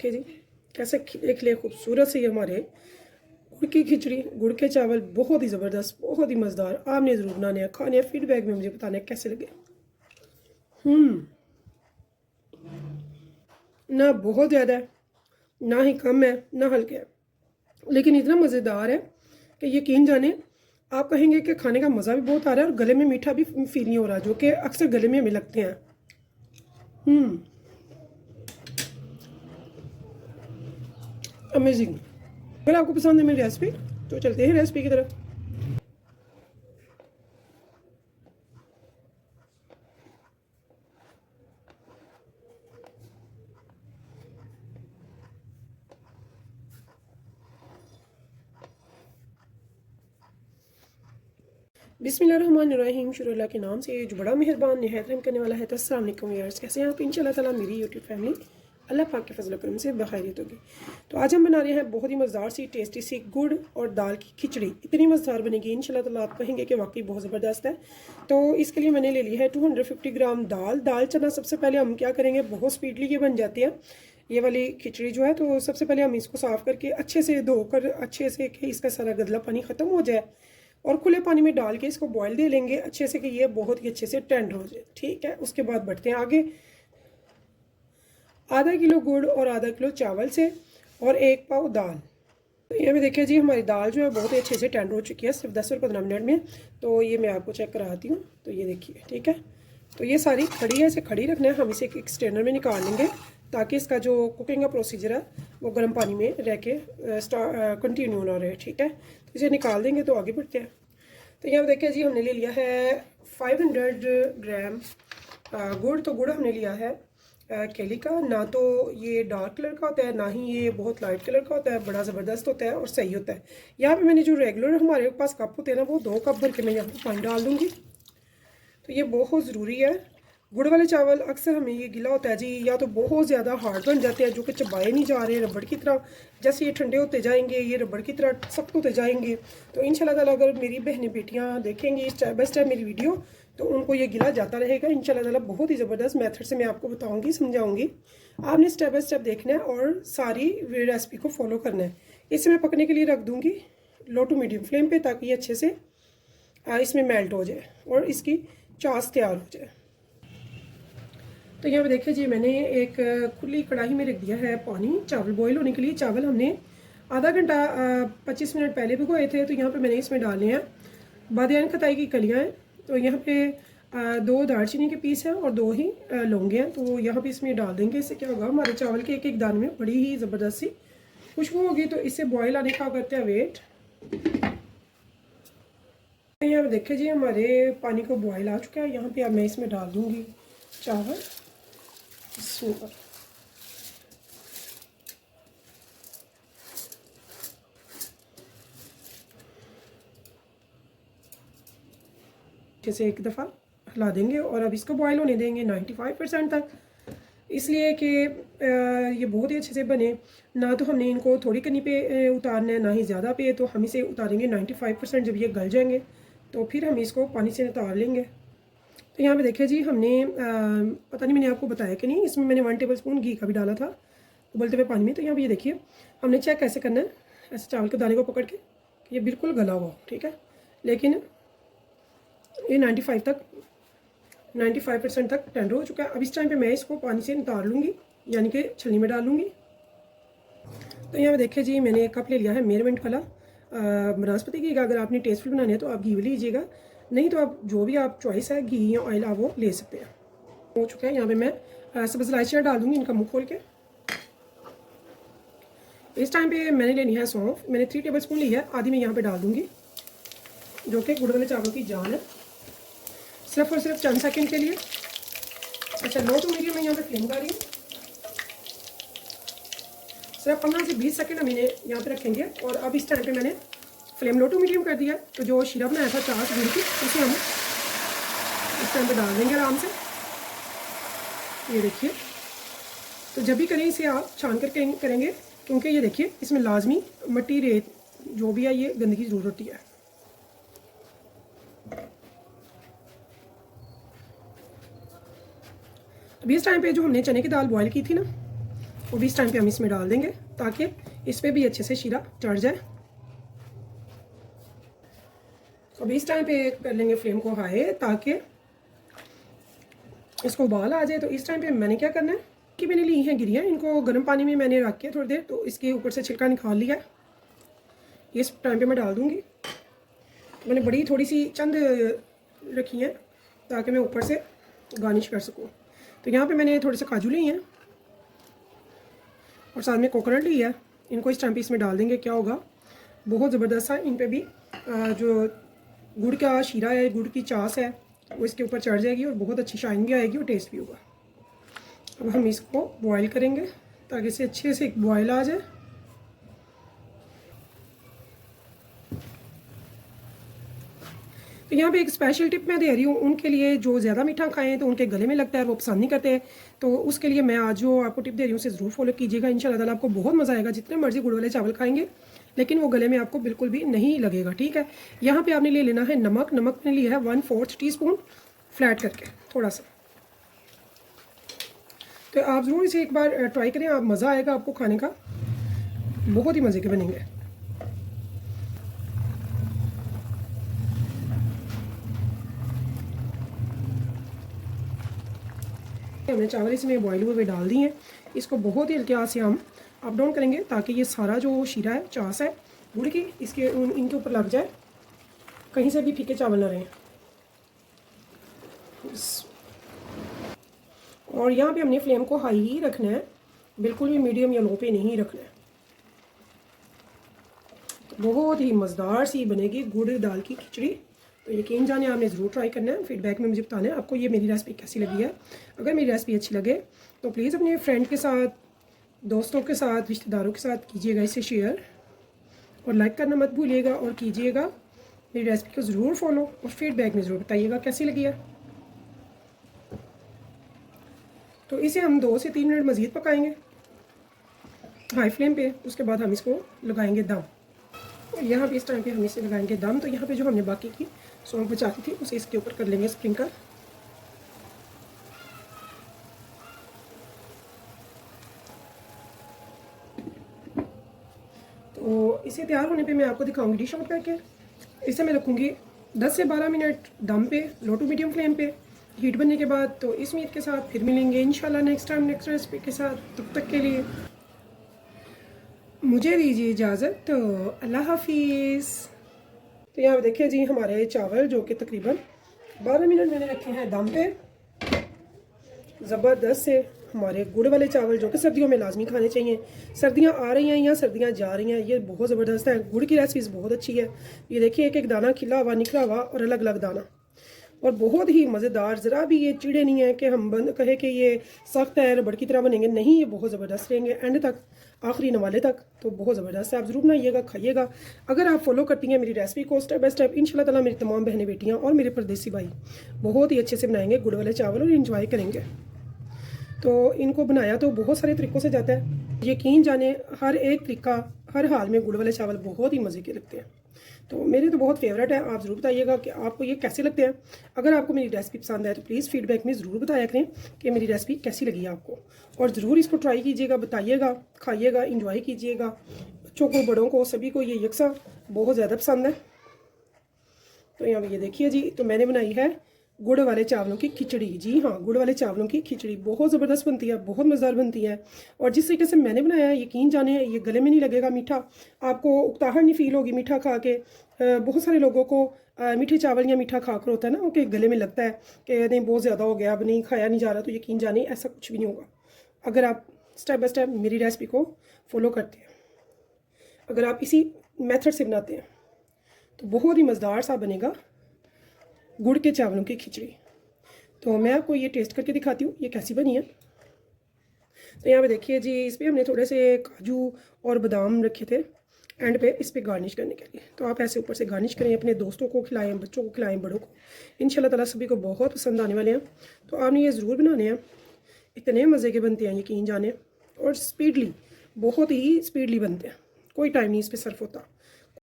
देखिए जी कैसे खिले खिले खूबसूरत से ये हमारे गुड़ की खिचड़ी, गुड़ के चावल बहुत ही ज़बरदस्त, बहुत ही मज़ेदार। आपने ज़रूर बनाने हैं, खाने हैं, फीडबैक में मुझे बताना है कैसे लगे। ना बहुत ज़्यादा है, ना ही कम है, ना हल्के है, लेकिन इतना मज़ेदार है कि यकीन जाने आप कहेंगे कि खाने का मज़ा भी बहुत आ रहा है और गले में मीठा भी फील नहीं हो रहा, जो कि अक्सर गले में हमें लगते हैं। अमेजिंग। अगर आपको पसंद है मेरी रेसिपी तो चलते हैं रेसिपी की तरफ। बिस्मिल्लाहिर्रहमानिर्रहीम। शुरू अल्लाह के नाम से जो बड़ा मेहरबान निहायत रहम करने वाला है। तो अस्सलाम वालेकुम यार्स, कैसे हैं आप? इंशाल्लाह ताला मेरी यूट्यूब फैमिली अल्लाह पाक के फजल करम से बखैरियत होगी। तो आज हम बना रहे हैं बहुत ही मज़ेदार सी टेस्टी सी गुड़ और दाल की खिचड़ी। इतनी मज़ेदार बनेगी इंशाल्लाह ताला, आप कहेंगे कि वाकई बहुत ज़बरदस्त है। तो इसके लिए मैंने ले ली है 250 ग्राम दाल चना। सबसे पहले हम क्या करेंगे, बहुत स्पीडली ये बन जाती है ये वाली खिचड़ी जो है। तो सबसे पहले हम इसको साफ़ करके अच्छे से धोकर, अच्छे से कि इसका सारा गंदला पानी ख़त्म हो जाए, और खुले पानी में डाल के इसको बॉईल दे लेंगे अच्छे से कि ये बहुत ही अच्छे से टेंडर हो जाए। ठीक है, उसके बाद बढ़ते हैं आगे। आधा किलो गुड़ और आधा किलो चावल से और 1 पाव दाल। तो ये भी देखिए जी, हमारी दाल जो है बहुत ही अच्छे से टेंडर हो चुकी है, सिर्फ 10 और 15 मिनट में। तो ये मैं आपको चेक कराती हूँ। तो ये देखिए, ठीक है, तो ये सारी खड़ी है, इसे खड़ी रखना है। हम इसे एक स्ट्रेनर में निकाल लेंगे ताकि इसका जो कुकिंग का प्रोसीजर है वो गर्म पानी में रह के कंटिन्यू ना रहे। ठीक है, तो इसे निकाल देंगे। तो आगे बढ़ते हैं। तो यहाँ देखिए जी, हमने ले लिया है 500 ग्राम गुड़। तो गुड़ हमने लिया है केली का। ना तो ये डार्क कलर का होता है, ना ही ये बहुत लाइट कलर का होता है। बड़ा ज़बरदस्त होता है और सही होता है। यहाँ पे मैंने जो रेगुलर हमारे पास कप होते हैं ना, वो 2 कप भर के मैं यहाँ पर पानी डाल दूँगी। तो ये बहुत ज़रूरी है। गुड़ वाले चावल अक्सर हमें ये गिला होता है जी, या तो बहुत ज़्यादा हार्ड बन जाते हैं जो कि चबाए नहीं जा रहे रबड़ की तरह। जैसे ये ठंडे होते जाएंगे ये रबड़ की तरह सख्त होते जाएंगे। तो इंशाल्लाह ताला अगर मेरी बहनें बेटियां देखेंगी स्टेप बाय स्टेप मेरी वीडियो, तो उनको ये गिला जाता रहेगा इंशाल्लाह ताला। बहुत ही ज़बरदस्त मेथड से मैं आपको बताऊँगी, समझाऊँगी। आपने स्टेप बाय स्टेप देखना है और सारी रेसिपी को फॉलो करना है। इसे मैं पकने के लिए रख दूँगी लो टू मीडियम फ्लेम पर, ताकि ये अच्छे से इसमें मेल्ट हो जाए और इसकी चास तैयार हो जाए। तो यहाँ पे देखिए जी, मैंने एक खुली कढ़ाई में रख दिया है पानी चावल बॉईल होने के लिए। चावल हमने आधा घंटा 25 मिनट पहले भिगोए थे। तो यहाँ पे मैंने इसमें डाले हैं बादियान खताई की कलियाँ हैं। तो यहाँ पे 2 दालचीनी के पीस हैं और 2 ही लौंगे हैं। तो यहाँ पे इसमें डाल देंगे। इससे क्या होगा, हमारे चावल के एक एक दाने में बड़ी ही ज़बरदस्त सी खुशबू होगी। तो इससे बॉयल आने का करते हैं वेट। यहाँ पे देखिए जी, हमारे पानी को बॉयल आ चुका है। यहाँ पे अब मैं इसमें डाल दूँगी चावल। सुपर, जैसे एक दफ़ा हिला देंगे और अब इसको बॉयल होने देंगे 95% तक। इसलिए कि ये बहुत ही अच्छे से बने। ना तो हमने इनको थोड़ी कनी पे उतारना है, ना ही ज़्यादा पे। तो हम इसे उतारेंगे 95%। जब ये गल जाएंगे तो फिर हम इसको पानी से उतार लेंगे। तो यहाँ पे देखिए जी, हमने पता नहीं मैंने आपको बताया कि नहीं, इसमें मैंने 1 टेबल स्पून घी का भी डाला था उबलते हुए पानी में। तो यहाँ पे ये देखिए, हमने चेक कैसे करना है, ऐसे चावल के दाने को पकड़ के, ये बिल्कुल गला हुआ। ठीक है, लेकिन ये 95% तक टेंडर हो चुका है। अब इस टाइम पे मैं इसको पानी से उतार लूँगी, यानी कि छलनी में डाल लूँगी। तो यहाँ पे देखिए जी, मैंने एक कप ले लिया है मेजरमेंट वाला बनास्पति घी का। अगर आपने टेस्टफुल बनाने हैं तो आप घी भी लीजिएगा, नहीं तो आप जो भी आप चॉइस है घी या ऑयल आप वो ले सकते हैं। हो चुका है। यहाँ पे मैं सब्ज़ इलायचियाँ डाल दूँगी, इनका मुँह खोल के। इस टाइम पे मैंने लेनी है सौंफ। मैंने 3 टेबल स्पून ली है, आधी मैं यहाँ पे डाल दूँगी, जो कि गुड़ वाले चावल की जान है। सिर्फ और सिर्फ चंद सेकंड के लिए। अच्छा, लो टू मीडियम में यहाँ पे फ्लेम कर रही हूँ। सिर्फ 15 से 20 सेकंड हम इन्हें यहाँ पे रखेंगे। और अब इस टाइम पे मैंने फ्लेम लो टू मीडियम कर दिया। तो जो शीरा बनाया था चास गुड़ की, उसे हम इस टाइम पे डाल देंगे आराम से। ये देखिए, तो जब भी करें इसे आप छान कर करेंगे, क्योंकि ये देखिए इसमें लाजमी मिट्टी रेत जो भी है ये गंदगी ज़रूर होती है। अभी इस टाइम पे जो हमने चने की दाल बॉईल की थी ना, वो भी इस टाइम पे हम इसमें डाल देंगे ताकि इस पर भी अच्छे से शीरा चढ़ जाए। तो अभी इस टाइम पे कर लेंगे फ्लेम को हाई ताकि इसको उबाल आ जाए। तो इस टाइम पे मैंने क्या करना है कि मैंने ली हैं गिरियाँ, इनको गर्म पानी में मैंने रख के थोड़ी देर, तो इसके ऊपर से छिलका निकाल लिया। इस टाइम पे मैं डाल दूँगी। मैंने बड़ी थोड़ी सी चंद रखी हैं ताकि मैं ऊपर से गार्निश कर सकूँ। तो यहाँ पे मैंने थोड़े से काजू लिए हैं और साथ में कोकोनट ली है। इनको इस टाइम पे इसमें डाल देंगे। क्या होगा, बहुत ज़बरदस्त है। इन पे भी जो गुड़ का शीरा है, गुड़ की चास है, वो इसके ऊपर चढ़ जाएगी और बहुत अच्छी शाइन भी आएगी और टेस्ट भी होगा। अब हम इसको बॉईल करेंगे ताकि इसे अच्छे से एक बॉईल आ जाए। तो यहाँ पे एक स्पेशल टिप मैं दे रही हूँ उनके लिए जो ज़्यादा मीठा खाएं तो उनके गले में लगता है, वो पसंद नहीं करते। तो उसके लिए मैं आज जो आपको टिप दे रही हूँ उसे ज़रूर फॉलो कीजिएगा। इंशाल्लाह ताला आपको बहुत मज़ा आएगा। जितने मर्जी गुड़ वाले चावल खाएंगे लेकिन वो गले में आपको बिल्कुल भी नहीं लगेगा। ठीक है, यहाँ पर आपने ले लेना है नमक। नमक मैंने लिया है 1/4 टीस्पून फ्लैट करके थोड़ा सा। तो आप ज़रूर इसे एक बार ट्राई करें, आप मज़ा आएगा आपको खाने का, बहुत ही मज़े के बनेंगे। हमने चावल इसमें बॉयल हुए डाल दिए हैं। इसको बहुत ही हल्के हाथ से हम अप डाउन करेंगे ताकि ये सारा जो शीरा है, चास है गुड़ की, इसके इनके ऊपर लग जाए, कहीं से भी फीके चावल ना रहें। और यहाँ पे हमने फ्लेम को हाई ही रखना है, बिल्कुल भी मीडियम या लो पे नहीं रखना है। तो बहुत ही मज़ेदार सी बनेगी गुड़ दाल की खिचड़ी। तो यकीन जाने आपने ज़रूर ट्राई करना है। फीडबैक में मुझे बताना है आपको ये मेरी रेसिपी कैसी लगी है। अगर मेरी रेसिपी अच्छी लगे तो प्लीज़ अपने फ्रेंड के साथ, दोस्तों के साथ, रिश्तेदारों के साथ कीजिएगा इसे शेयर, और लाइक करना मत भूलिएगा। और कीजिएगा मेरी रेसिपी को ज़रूर फॉलो और फीडबैक में ज़रूर बताइएगा कैसी लगी है। तो इसे हम 2 से 3 मिनट मज़ीद पकाएंगे हाई फ्लेम पे। उसके बाद हम इसको लगाएंगे दम। और यहाँ पे इस टाइम पे हम इसे लगाएंगे दम। तो यहाँ पे जो हमने बाकी की सौंफ बचाती थी उसे इसके ऊपर कर लेंगे स्प्रिंकल। तो इसे तैयार होने पे मैं आपको दिखाऊंगी डिश आउट करके। इसे मैं रखूँगी 10 से 12 मिनट दम पे, लो टू मीडियम फ्लेम पे। हीट बनने के बाद तो इस उम्मीद के साथ फिर मिलेंगे इंशाल्लाह नेक्स्ट टाइम नेक्स्ट रेसिपी के साथ। तब तक के लिए मुझे दीजिए इजाज़त। तो अल्लाह हाफिज़। तो यहाँ पे देखिए जी हमारे चावल जो कि तकरीबन 12 मिनट मैंने रखे हैं दम पे। ज़बरदस्त से हमारे गुड़ वाले चावल जो कि सर्दियों में लाजमी खाने चाहिए। सर्दियाँ आ रही हैं या सर्दियाँ जा रही हैं, ये बहुत ज़बरदस्त है। गुड़ की रेसिपीज़ बहुत अच्छी है। ये देखिए एक एक दाना खिला हुआ, निकला हुआ और अलग अलग दाना, और बहुत ही मज़ेदार। ज़रा भी ये चिड़े नहीं है कि हम बंद कहे कि ये सख्त है, रबड़ की तरह बनेंगे। नहीं, ये बहुत ज़बरदस्त रहेंगे एंड तक, आखिरी नवाले तक। तो बहुत ज़बरदस्त है, आप ज़रूर बनाइएगा, खाइएगा। अगर आप फॉलो करती हैं मेरी रेसिपी को स्टेप बाय स्टेप, इंशाल्लाह ताला मेरी तमाम बहनें बेटियाँ और मेरे परदेसी भाई बहुत ही अच्छे से बनाएंगे गुड़ वाले चावल और इंजॉय करेंगे। तो इनको बनाया तो बहुत सारे तरीक़ों से जाता है। यकीन जाने हर एक तरीका, हर हाल में गुड़ वाले चावल बहुत ही मज़े के लगते हैं। तो मेरे तो बहुत फेवरेट है। आप ज़रूर बताइएगा कि आपको ये कैसे लगते हैं। अगर आपको मेरी रेसिपी पसंद है तो प्लीज़ फीडबैक में ज़रूर बताया करें कि मेरी रेसिपी कैसी लगी है आपको, और ज़रूर इसको ट्राई कीजिएगा, बताइएगा, खाइएगा, इंजॉय कीजिएगा। बच्चों को, बड़ों को, सभी को ये यकसा बहुत ज़्यादा पसंद है। तो यहाँ पर ये देखिए जी, तो मैंने बनाई है गुड़ वाले चावलों की खिचड़ी। जी हाँ, गुड़ वाले चावलों की खिचड़ी बहुत ज़बरदस्त बनती है, बहुत मज़ेदार बनती है। और जिस तरीके से मैंने बनाया है, यकीन जाने ये गले में नहीं लगेगा मीठा, आपको उकताहट नहीं फील होगी मीठा खा के। बहुत सारे लोगों को मीठे चावल या मीठा खाकर होता है ना, उनके गले में लगता है कि नहीं बहुत ज़्यादा हो गया, अब नहीं खाया नहीं जा रहा। तो यकीन जाने ऐसा कुछ भी नहीं होगा अगर आप स्टेप बाय स्टेप मेरी रेसिपी को फॉलो करते हैं। अगर आप इसी मेथड से बनाते हैं तो बहुत ही मज़ेदार सा बनेगा गुड़ के चावलों की खिचड़ी। तो मैं आपको ये टेस्ट करके दिखाती हूँ ये कैसी बनी है। तो यहाँ पे देखिए जी, इस पर हमने थोड़े से काजू और बादाम रखे थे एंड पे इस पर गार्निश करने के लिए। तो आप ऐसे ऊपर से गार्निश करें, अपने दोस्तों को खिलाएं, बच्चों को खिलाएं, बड़ों को। इंशाल्लाह ताला सभी को बहुत पसंद आने वाले हैं। तो आपने ये ज़रूर बनाने हैं, इतने मज़े के बनते हैं यकीन जाने, और स्पीडली, बहुत ही स्पीडली बनते हैं, कोई टाइम नहीं इस पर सर्फ होता।